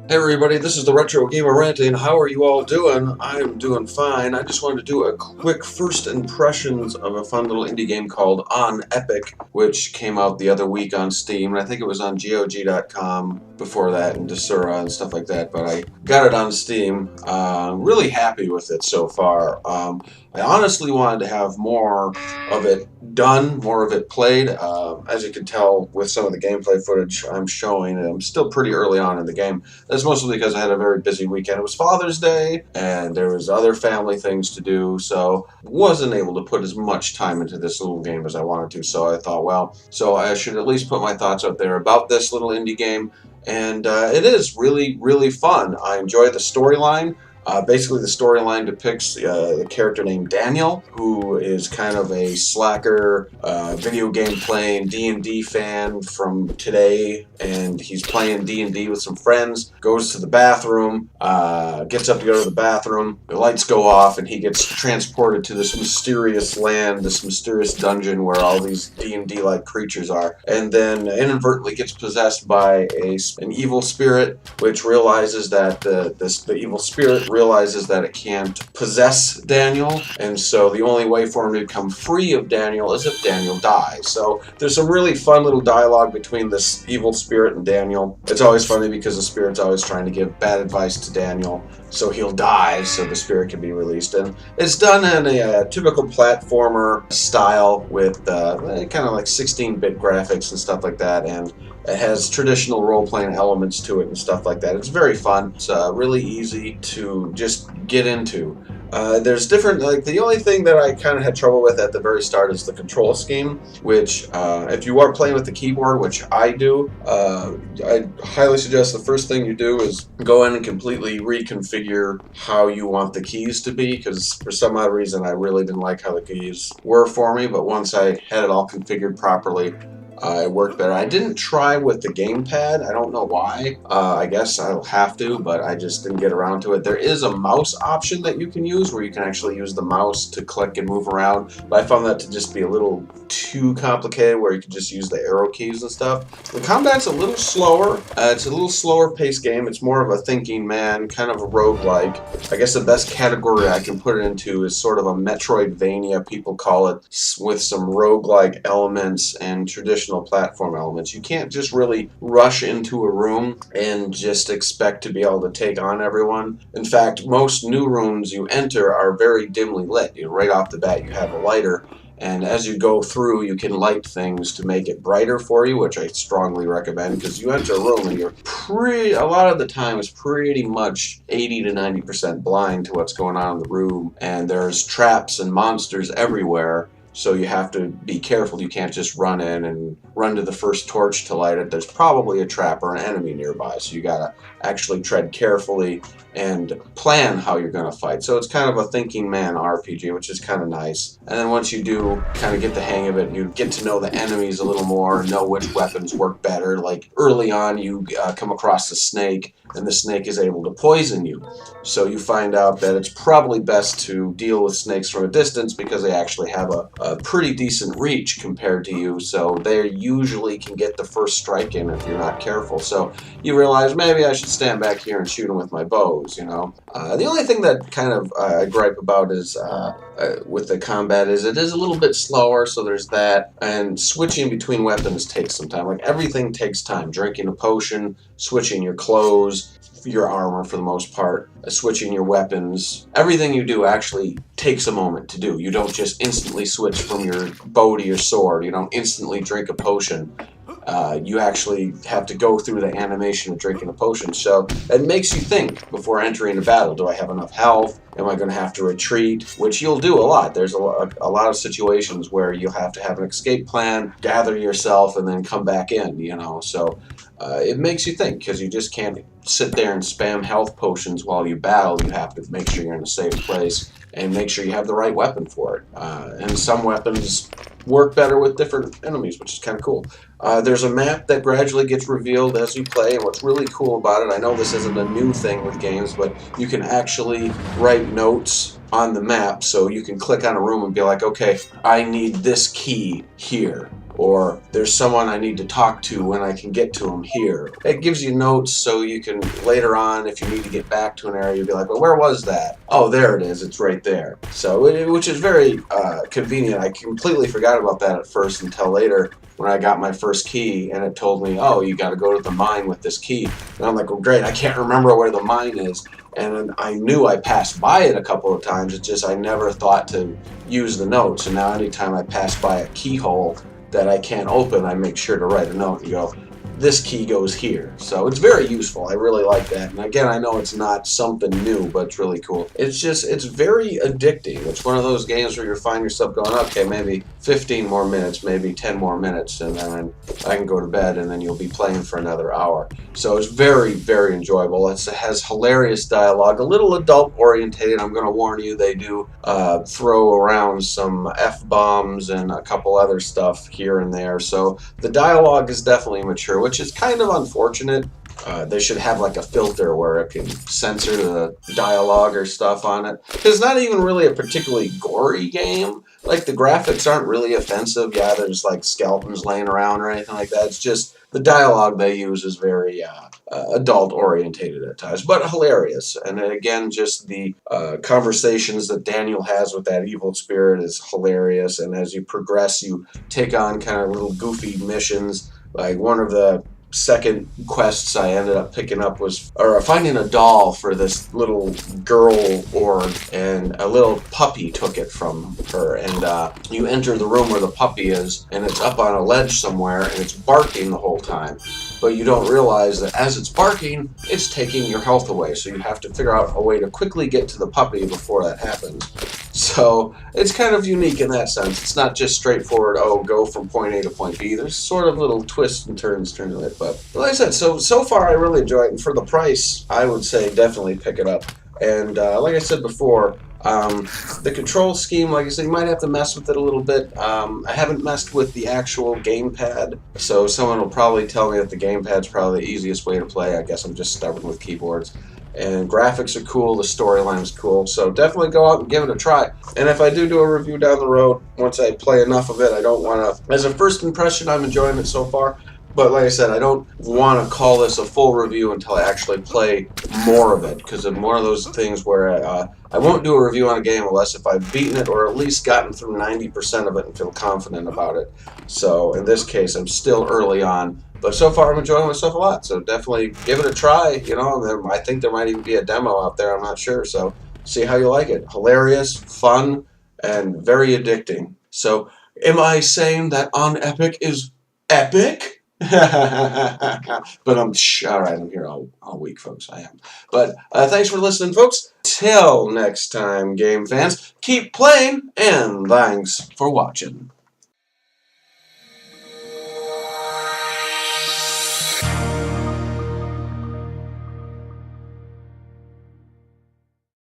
Hey everybody, this is the Retro Gamer Ranting. How are you all doing? I'm doing fine. I just wanted to do a quick first impressions of a fun little indie game called UnEpic, which came out the other week on Steam, and I think it was on GOG.com before that, and Desura and stuff like that, but I got it on Steam. Really happy with it so far. I honestly wanted to have more of it done, more of it played. As you can tell with some of the gameplay footage I'm showing, I'm still pretty early on in the game. That's mostly because I had a very busy weekend. It was Father's Day, and there was other family things to do, so wasn't able to put as much time into this little game as I wanted to. So I thought, well, so I should at least put my thoughts out there about this little indie game, and it is really, really fun. I enjoy the storyline. Basically, the storyline depicts the character named Daniel, who is kind of a slacker, video game playing D&D fan from today, and he's playing D&D with some friends, goes to the bathroom, gets up to go to the bathroom, the lights go off, and he gets transported to this mysterious land, this mysterious dungeon where all these D&D-like creatures are, and then inadvertently gets possessed by an evil spirit, which realizes that the evil spirit realizes that it can't possess Daniel, and so the only way for him to become free of Daniel is if Daniel dies. So there's some really fun little dialogue between this evil spirit and Daniel. It's always funny because the spirit's always trying to give bad advice to Daniel, so he'll die so the spirit can be released. And it's done in a typical platformer style with kind of like 16-bit graphics and stuff like that, and it has traditional role-playing elements to it and stuff like that. It's very fun. It's really easy to just get into. There's different, like the only thing that I kind of had trouble with at the very start is the control scheme, which if you are playing with the keyboard, which I do, I highly suggest the first thing you do is go in and completely reconfigure how you want the keys to be, because for some odd reason I really didn't like how the keys were for me, but once I had it all configured properly, it worked better. I didn't try with the gamepad. I don't know why. I guess I'll have to, but I just didn't get around to it. There is a mouse option that you can use where you can actually use the mouse to click and move around, but I found that to just be a little too complicated where you can just use the arrow keys and stuff. The combat's a little slower. It's a little slower paced game. It's more of a thinking man, kind of a roguelike. I guess the best category I can put it into is sort of a Metroidvania, people call it, with some roguelike elements and traditional platform elements. You can't just really rush into a room and just expect to be able to take on everyone. In fact, most new rooms you enter are very dimly lit. Right off the bat you have a lighter, and as you go through you can light things to make it brighter for you, which I strongly recommend, because you enter a room and you're a lot of the time is pretty much 80 to 90% blind to what's going on in the room, and there's traps and monsters everywhere. So you have to be careful. You can't just run in and run to the first torch to light it. There's probably a trap or an enemy nearby, so you gotta actually tread carefully and plan how you're gonna fight. So it's kind of a thinking man RPG, which is kind of nice. And then once you do kind of get the hang of it, you get to know the enemies a little more, know which weapons work better. Like early on, you come across the snake, and the snake is able to poison you. So you find out that it's probably best to deal with snakes from a distance because they actually have a pretty decent reach compared to you, so they usually can get the first strike in if you're not careful. So you realize maybe I should stand back here and shoot them with my bows, you know. The only thing that kind of I gripe about is with the combat is it is a little bit slower, so there's that, and switching between weapons takes some time. Like everything takes time. Drinking a potion, switching your clothes, your armor for the most part, switching your weapons. Everything you do actually takes a moment to do. You don't just instantly switch from your bow to your sword. You don't instantly drink a potion. You actually have to go through the animation of drinking a potion. So it makes you think before entering a battle. Do I have enough health? Am I going to have to retreat? Which you'll do a lot. There's a lot of situations where you'll have to have an escape plan, gather yourself, and then come back in, you know. So it makes you think, because you just can't sit there and spam health potions while you battle. You have to make sure you're in a safe place and make sure you have the right weapon for it. And some weapons work better with different enemies, which is kind of cool. There's a map that gradually gets revealed as you play, and what's really cool about it, I know this isn't a new thing with games, but you can actually write notes on the map, so you can click on a room and be like, okay, I need this key here. or there's someone I need to talk to when I can get to them here. It gives you notes so you can later on, if you need to get back to an area, you'll be like, well, where was that? Oh, there it is. It's right there. So, which is very convenient. I completely forgot about that at first until later when I got my first key and it told me, oh, you got to go to the mine with this key. And I'm like, well, great. I can't remember where the mine is. And I knew I passed by it a couple of times. It's just I never thought to use the notes. And now anytime I pass by a keyhole that I can't open, I make sure to write a note and go, this key goes here. So it's very useful. I really like that. And again, I know it's not something new, but it's really cool. It's very addicting. It's one of those games where you find yourself going, okay, maybe 15 more minutes, maybe 10 more minutes, and then I can go to bed, and then you'll be playing for another hour. So it's very, very enjoyable. It has hilarious dialogue, a little adult orientated. I'm going to warn you, they do throw around some F-bombs and a couple other stuff here and there. So the dialogue is definitely mature, which is kind of unfortunate. They should have like a filter where it can censor the dialogue or stuff on it. It's not even really a particularly gory game. Like, the graphics aren't really offensive. Yeah, there's like skeletons laying around or anything like that. It's just the dialogue they use is very adult orientated at times, but hilarious. And again, just the conversations that Daniel has with that evil spirit is hilarious. And as you progress, you take on kind of little goofy missions. Like, one of the second quests I ended up picking up was finding a doll for this little girl org, and a little puppy took it from her, and you enter the room where the puppy is, and it's up on a ledge somewhere, and it's barking the whole time, but you don't realize that as it's barking, it's taking your health away, so you have to figure out a way to quickly get to the puppy before that happens. So it's kind of unique in that sense. It's not just straightforward, oh, go from point A to point B. There's sort of little twists and turns to it. But like I said, so far I really enjoy it. And for the price, I would say definitely pick it up. And like I said before, the control scheme, like I said, you might have to mess with it a little bit. I haven't messed with the actual gamepad, so someone will probably tell me that the gamepad's probably the easiest way to play. I guess I'm just stubborn with keyboards. And graphics are cool, the storyline's cool, so definitely go out and give it a try. And if I do a review down the road, once I play enough of it, I don't want to, as a first impression, I'm enjoying it so far. But like I said, I don't want to call this a full review until I actually play more of it, because I'm one of those things where I won't do a review on a game unless if I've beaten it or at least gotten through 90% of it and feel confident about it. So in this case, I'm still early on, but so far I'm enjoying myself a lot. So definitely give it a try. You know, I think there might even be a demo out there. I'm not sure. So see how you like it. Hilarious, fun, and very addicting. So am I saying that UnEpic is epic? But alright, I'm here all week, folks. I am. But thanks for listening, folks. Till next time, game fans, keep playing, and thanks for watching.